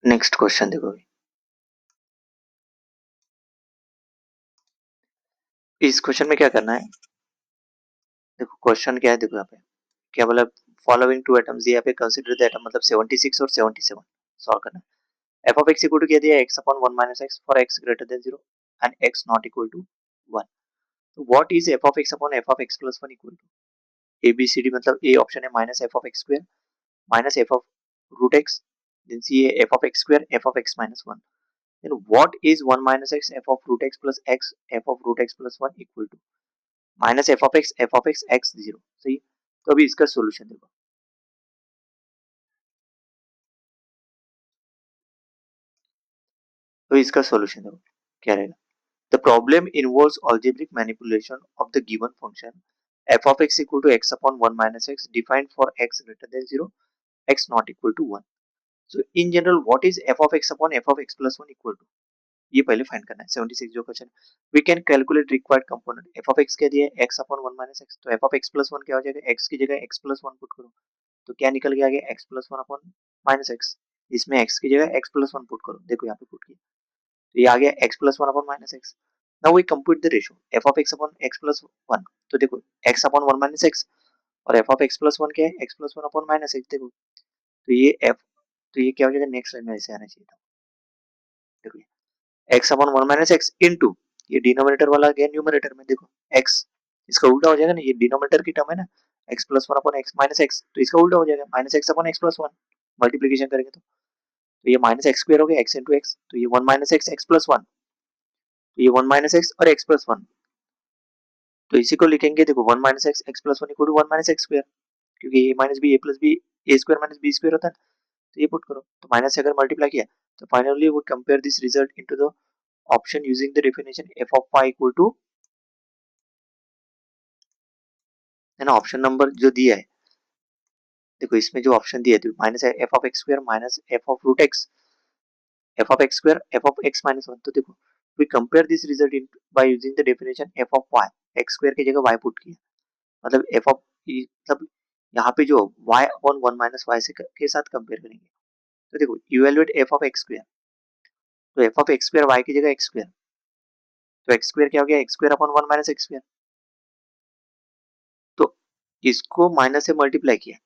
Next question देखो अभी। इस क्वेश्चन में क्या करना है, देखो क्वेश्चन क्या है, देखो यहाँ पे क्या बोला, फॉलोइंग टू एटम्स दिया पे कंसीडर द एटम, मतलब 76 और 77 सॉल्व करना है। F of x equal to क्या दिया है, x upon 1 minus x for x greater than 0 and x not equal to 1। तो what is f of x upon f of x plus 1 equal to A B C D, मतलब A option है minus f of x square minus f of root x, then C है f of x square f of x minus 1। Then what is 1 minus x f of root x plus x f of root x plus 1 equal to minus f of x x 0। सही। तो अभी इसका solution देखो, तो इसका solution देखो क्या रहेगा। The problem involves algebraic manipulation of the given function f of x equal to x upon 1 minus x defined for x greater than 0, x not equal to 1. So in general what is f of x upon f of x plus 1 equal to, ये पहले find करना है। 76 जो question, we can calculate required component. f of x क्या दिया है, x upon 1 minus x, तो f of x plus 1 क्या हो जाएगा, x की जगह x plus 1 पुट करो, तो क्या निकल के आ गया, x plus 1 upon minus x, इसमें x की जगह x plus 1 पुट करो, देखो यहाँ पे पुट किया, तो ये आ गया x plus 1 upon minus x। Now we compute the ratio f of x upon x plus 1, तो देखो x upon 1 minus x और f of x plus 1 क्या है, x plus 1 upon minus x, देखो तो ये f, तो ये क्या हो जाएगा, नेक्स्ट लाइन में ऐसे आना चाहिए था, देखो x upon 1 minus x into, ये डिनोमिनेटर वाला गया न्यूमरेटर में, देखो x, इसका उल्टा हो जाएगा ना, ये डिनोमिनेटर की टर्म है ना, x plus 1 upon x minus x, तो इसका उल्टा हो जाएगा minus x upon x plus 1, multiplication करेंगे तो ये माइनस एक्स स्क्वायर हो गया x into x, तो ये 1 माइनस x x plus 1, तो ये 1 माइनस x और x plus 1, तो इसी को लिखेंगे, देखो 1 minus x x plus 1 equal to 1 minus x square, क्योंकि a minus b a plus b a square minus b square होता है, तो ये पुट करो, तो माइनस से अगर मल्टीप्लाई किया तो फाइनली वो compare this result into the option using the definition f of y equal to, है ना, ऑप्शन नंबर जो दिया है, देखो इसमें जो ऑप्शन दिया है minus f of x square minus f of root x f of x square f of x minus 1, तो देखो we compare this result in by using the definition f of y, x square की जगह Y put किया, मतलब F of, मतलब यहाँ पे जो y अपॉन 1 माइनस वाई से के साथ कंपेयर करेंगे, तो देखो evaluate f of x square, तो f of x square y की जगह एक्स स्क्वायर, तो एक्स स्क्वायर क्या हो गया, x square upon 1 minus x square, तो इसको माइनस से मल्टीप्लाई किया,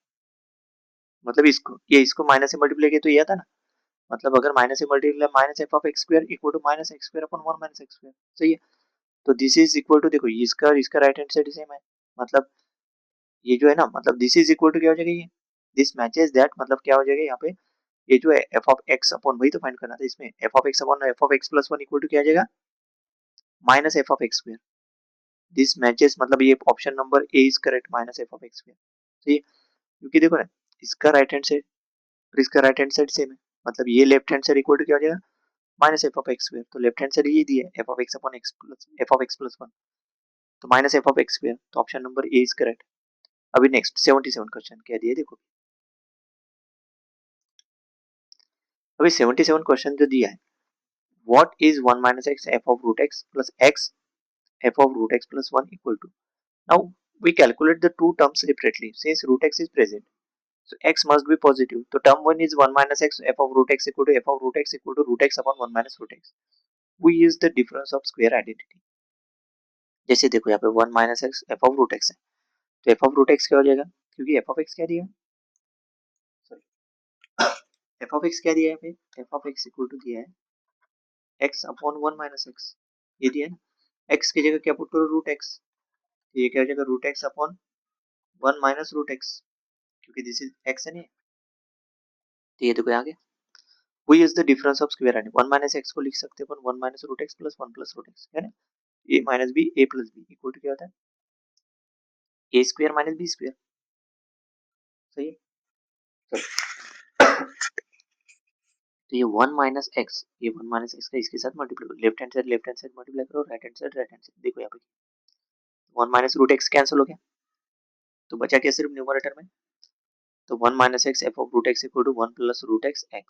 मतलब इसको ये इसको माइनस से मल्टीप्लाई किया तो ये आता ना, मतलब अगर माइनस से multiply minus f of x square equal to minus x square upon 1 minus x square, सही है। तो दिस इज इक्वल टू, देखो इसका और इसका राइट हैंड साइड सेम है, मतलब ये जो है ना, मतलब दिस इज इक्वल टू क्या हो जाएगा, ये दिस मैचेस दैट, मतलब क्या हो जाएगा यहाँ पे, ये जो है एफ ऑफ एक्स अपॉन, वही तो फाइंड करना था इसमें, f of x upon f of x plus 1 equal to क्या आ जाएगा, minus f of x square, this matches, मतलब ये option number A is correct, minus f of x square, सही है। क्योंकि देखो ना, इसका राइट हैंड साइड और इसका राइट हैंड साइड सेम है, मतलब ये left hand side equal to क्या हो जाएगा, minus f of x square, तो लेफ्ट हैंड साइड ये दिया है f of x upon x plus f of x plus 1, तो minus f of x square, तो option number A is correct. अभी नेक्स्ट 77 क्वेश्चन क्या दिया देखो, अभी 77 क्वेश्चन जो दिया है, what is 1 minus x f of root x plus x f of root x plus 1 equal to, now we calculate the two terms separately since root x is present, so x must be positive, तो term 1 is 1 minus x f of root x equal to f of root x equal to root x upon 1 minus root x, we use the difference of square identity। जैसे देखो यहाँ पे 1 minus x f of root x है, तो f of root x क्या हो जाएगा, क्योंकि f of x क्या दिया, सॉरी f of x क्या दिया है यहाँ पे, f of x equal to दिया है x upon 1 minus x, ये दिया है ना, x की जगह क्या पुट करो, रूट x, ये क्या हो जाएगा, root x upon 1 minus root x, क्योंकि दिस इज x है नहीं, तो ये देखो यहाँ गया, we use the difference of square and 1 minus x को लिख सकते हैं अपन 1 minus root x plus 1 plus root x, है ना, a minus b a plus b equal to क्या होता है, a square minus b square, सही है। तो ये 1 माइनस x, ये 1 माइनस x का इसके साथ मल्टीप्लाई करो, लेफ्ट हैंड साइड मल्टीप्लाई करो, राइट हैंड साइड, देखो यहाँ पे 1 माइनस रूट x कैंसिल हो गया, तो बचा क्या सिर्फ न्यूमरेटर में, तो 1 minus x f of root x equal to 1 plus root x, है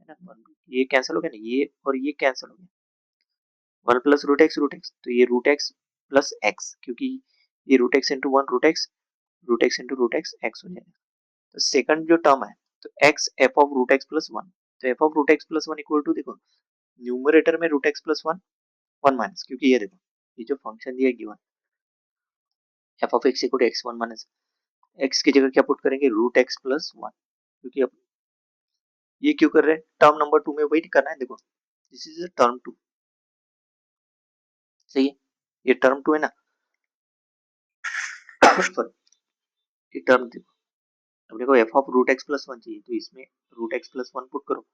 ना, ये कैंसिल हो गया ना, ये और ये कैंसिल हो गया, 1 प्लस रूट x, तो ये रूट x प्लस x, क्योंकि ये root x into 1 root x into root x x हो जाएगा, तो सेकंड जो टर्म है, तो x f of root x plus 1, तो f of root x plus one equal to, देखो न्यूमरेटर में root x plus one, one minus, क्योंकि ये देखो ये जो फंक्शन दिया given f of x equal to x one minus x की जगह क्या पुट करेंगे, रूट एक्स प्लस वन, क्योंकि अब ये क्यों कर रहे हैं, टर्म नंबर टू में वही करना है, देखो दिस इज टर्म टू, सही है, ये टर्म टू है ना सॉरी, ये टर्म देखो, अब देखो f of root x plus one चाहिए, तो इसमें root x plus one put करो,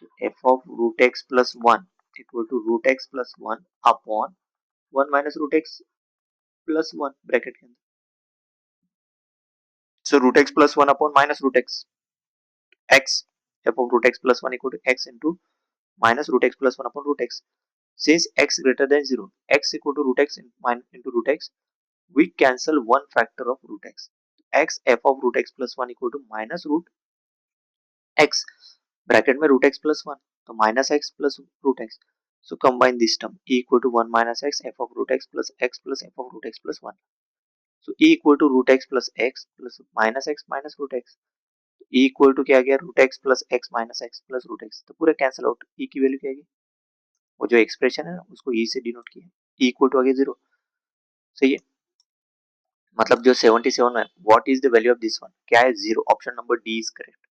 तो f of root x plus one equal to root x plus one upon one minus root x plus one bracket के अंदर, so root x plus one upon minus root x x, f of root x plus one equal to x into minus root x plus one upon root x, since x greater than 0, x equal to root x into root x, we cancel one factor of root x, x f of root x plus 1 equal to minus root x, bracket में root x plus 1, तो minus x plus root x, so combine this term e equal to 1 minus x f of root x plus f of root x plus 1, so e equal to root x plus minus root x, e equal to क्या आ गया, root x plus root x, तो पूरा cancel out, e की value क्या आएगी, वो जो expression है ना उसको e से डिनोट किया, e इक्वल टू आ गया 0, सही है, मतलब जो 77 है, what is the value of this one, क्या है, 0, option number D is correct,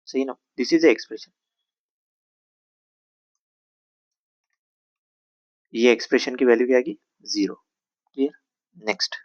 सही ना, दिस इज द एक्सप्रेशन, ये एक्सप्रेशन की वैल्यू क्या आएगी, 0, क्लियर, नेक्स्ट।